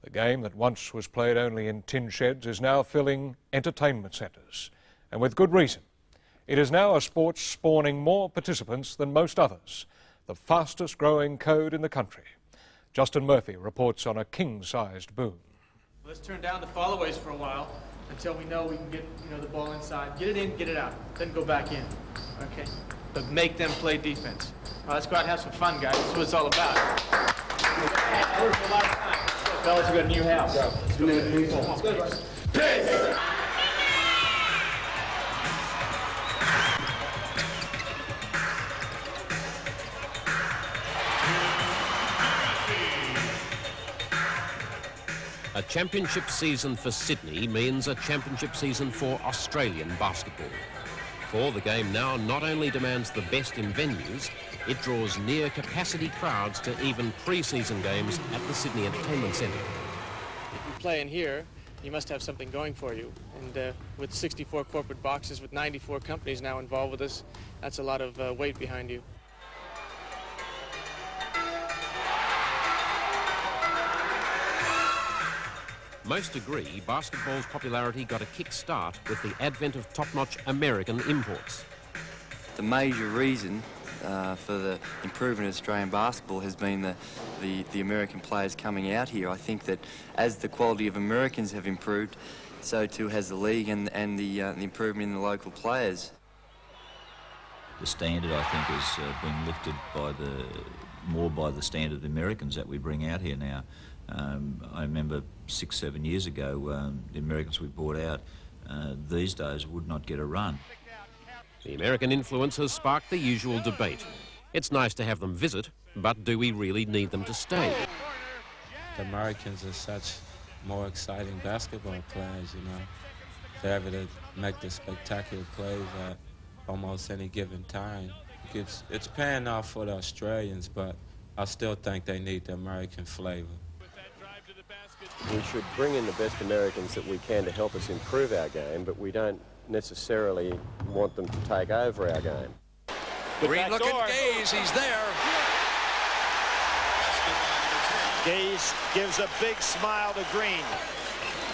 The game that once was played only in tin sheds is now filling entertainment centres, and with good reason. It is now a sport spawning more participants than most others, the fastest growing code in the country. Justin Murphy reports on a king-sized boom. Let's turn down the followays for a while until we know we can get the ball inside. Get it in, get it out, then go back in. Okay? But make them play defense. All right, let's go out and have some fun, guys. That's what it's all about. That works a lot of time. Fellas, we got a new house. Let's go. Peace! A championship season for Sydney means a championship season for Australian basketball. For the game now not only demands the best in venues, it draws near capacity crowds to even pre-season games at the Sydney Entertainment Centre. If you play in here, you must have something going for you. And with 64 corporate boxes, with 94 companies now involved with us, that's a lot of weight behind you. Most agree basketball's popularity got a kick-start with the advent of top-notch American imports. The major reason for the improvement of Australian basketball has been the American players coming out here. I think that as the quality of Americans have improved, so too has the league and the improvement in the local players. The standard, I think, is being lifted more by the standard of the Americans that we bring out here now. I remember 6-7 years ago, the Americans we brought out these days would not get a run. The American influence has sparked the usual debate. It's nice to have them visit, but do we really need them to stay? The Americans are such more exciting basketball players, you know. They're able to make the spectacular plays at almost any given time. It's paying off for the Australians, but I still think they need the American flavor. We should bring in the best Americans that we can to help us improve our game, but we don't necessarily want them to take over our game. Green looking Gaze, he's there. Gaze gives a big smile to Green.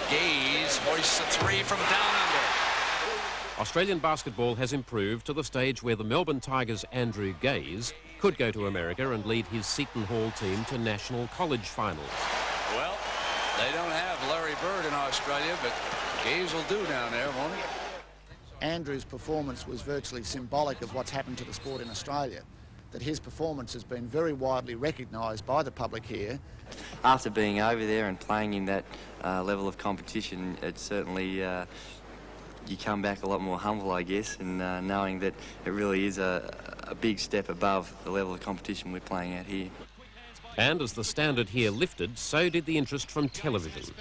Gaze hoists a three from down under. Australian basketball has improved to the stage where the Melbourne Tigers' Andrew Gaze could go to America and lead his Seton Hall team to national college finals. Well, they don't have Larry Bird in Australia, but Gaze will do down there, won't he? Andrew's performance was virtually symbolic of what's happened to the sport in Australia, that his performance has been very widely recognised by the public here. After being over there and playing in that level of competition, it's certainly you come back a lot more humble, I guess, and knowing that it really is a big step above the level of competition we're playing out here. And as the standard here lifted, so did the interest from television.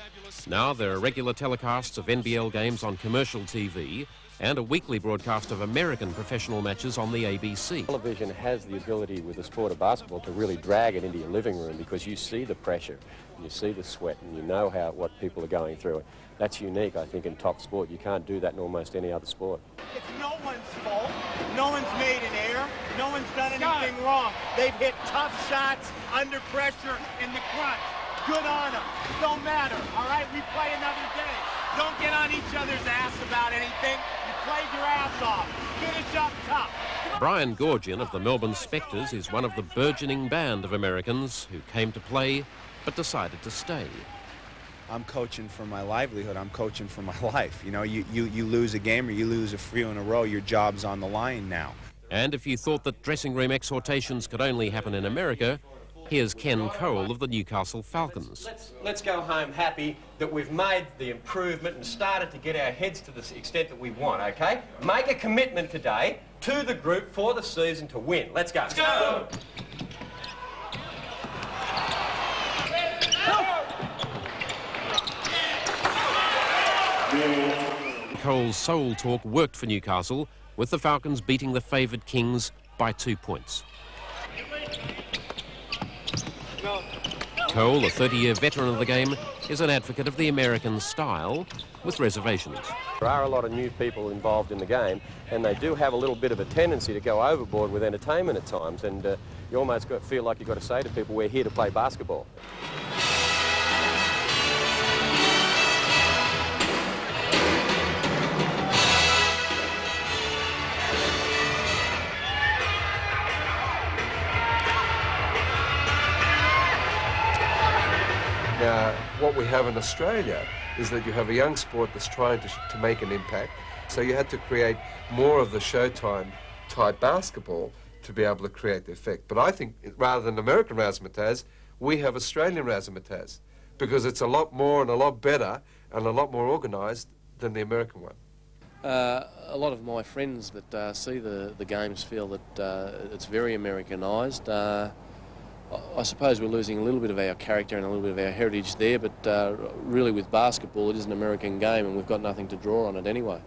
Now there are regular telecasts of NBL games on commercial TV and a weekly broadcast of American professional matches on the ABC. Television has the ability with the sport of basketball to really drag it into your living room because you see the pressure, you see the sweat, and you know what people are going through. That's unique, I think, in top sport. You can't do that in almost any other sport. It's no one's fault. No one's made an error. No one's done anything wrong. They've hit tough shots under pressure in the crunch. Good on them. Don't matter, all right? We play another day. Don't get on each other's ass about anything. You played your ass off. Finish up tough. Brian Gorgian of the Melbourne Spectres is one of the burgeoning band of Americans who came to play but decided to stay. I'm coaching for my livelihood. I'm coaching for my life. You know, you lose a game or you lose a few in a row, your job's on the line now. And if you thought that dressing room exhortations could only happen in America, here's Ken Cole of the Newcastle Falcons. Let's go home happy that we've made the improvement and started to get our heads to the extent that we want, okay? Make a commitment today to the group for the season to win. Let's go. Let's go! Cole's soul talk worked for Newcastle, with the Falcons beating the favoured Kings by 2 points. Cole, a 30-year veteran of the game, is an advocate of the American style, with reservations. There are a lot of new people involved in the game, and they do have a little bit of a tendency to go overboard with entertainment at times, and you almost feel like you've got to say to people, we're here to play basketball. Now, what we have in Australia is that you have a young sport that's trying to make an impact. So you had to create more of the Showtime type basketball to be able to create the effect. But I think rather than American razzmatazz, we have Australian razzmatazz because it's a lot more and a lot better and a lot more organised than the American one. A lot of my friends that see the games feel that it's very Americanised. I suppose we're losing a little bit of our character and a little bit of our heritage there, but really with basketball it is an American game and we've got nothing to draw on it anyway.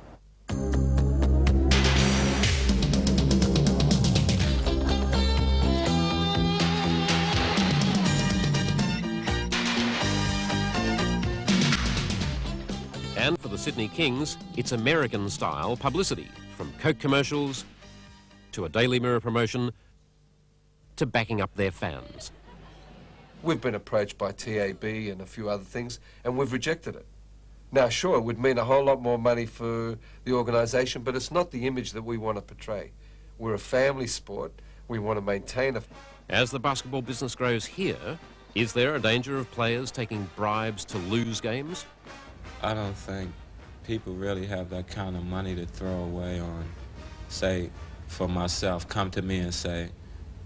And for the Sydney Kings, it's American-style publicity, from Coke commercials to a Daily Mirror promotion to backing up their fans. We've been approached by TAB and a few other things, and we've rejected it. Now, sure, it would mean a whole lot more money for the organisation, but it's not the image that we want to portray. We're a family sport. We want to maintain a... As the basketball business grows here, is there a danger of players taking bribes to lose games? I don't think people really have that kind of money to throw away on, say, for myself, come to me and say,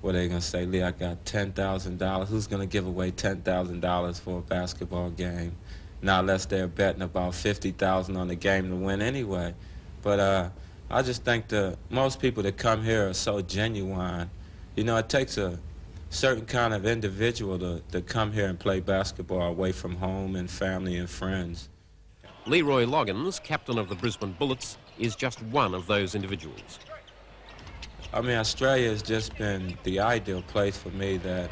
what are they going to say, Lee, I got $10,000. Who's going to give away $10,000 for a basketball game? Not unless they're betting about $50,000 on the game to win anyway. But I just think most people that come here are so genuine. You know, it takes a certain kind of individual to come here and play basketball away from home and family and friends. Leroy Loggins, captain of the Brisbane Bullets, is just one of those individuals. I mean, Australia has just been the ideal place for me that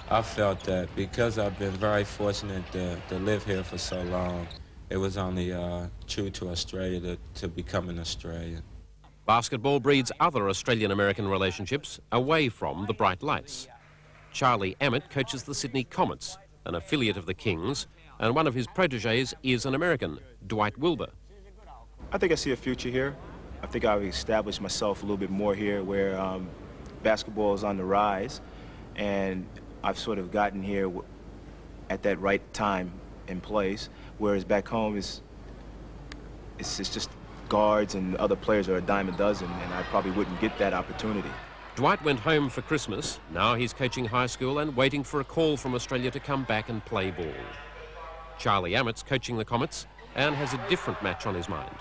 I felt that because I've been very fortunate to live here for so long, it was only true to Australia to become an Australian. Basketball breeds other Australian-American relationships away from the bright lights. Charlie Ammett coaches the Sydney Comets, an affiliate of the Kings, and one of his protégés is an American, Dwight Wilbur. I think I see a future here. I think I've established myself a little bit more here where basketball is on the rise, and I've sort of gotten here at that right time and place, whereas back home it's just guards and other players are a dime a dozen, and I probably wouldn't get that opportunity. Dwight went home for Christmas. Now he's coaching high school and waiting for a call from Australia to come back and play ball. Charlie Ammett's coaching the Comets and has a different match on his mind.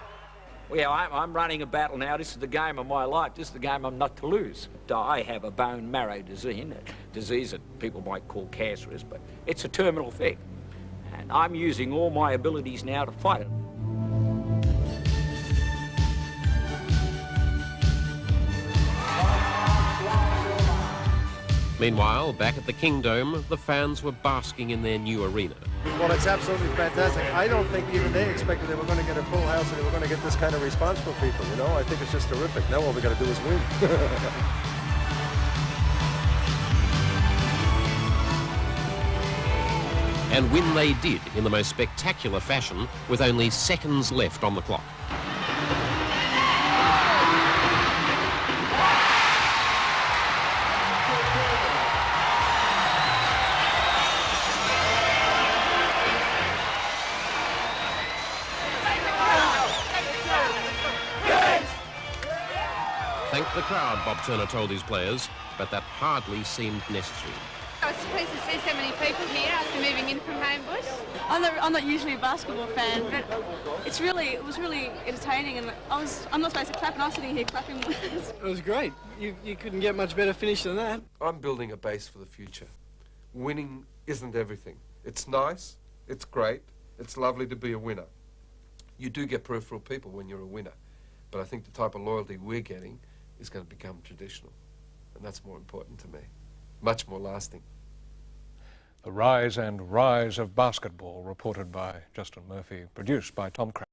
Well, I'm running a battle now. This is the game of my life. This is the game I'm not to lose. I have a bone marrow disease that people might call cancerous, but it's a terminal thing. And I'm using all my abilities now to fight it. Meanwhile, back at the Kingdome, the fans were basking in their new arena. Well, it's absolutely fantastic. I don't think even they expected they were going to get a full house and they were going to get this kind of response from people, you know? I think it's just terrific. Now all we got to do is win. And win they did in the most spectacular fashion with only seconds left on the clock. Thank the crowd, Bob Turner told his players, but that hardly seemed necessary. I was surprised to see so many people here after moving in from Homebush. I'm not usually a basketball fan, but it was really entertaining, and I'm not supposed to clap, and I was sitting here clapping. It was great. You couldn't get much better finish than that. I'm building a base for the future. Winning isn't everything. It's nice, it's great, it's lovely to be a winner. You do get peripheral people when you're a winner, but I think the type of loyalty we're getting is going to become traditional, and that's more important to me, much more lasting. The rise and rise of basketball, reported by Justin Murphy, produced by Tom Craig.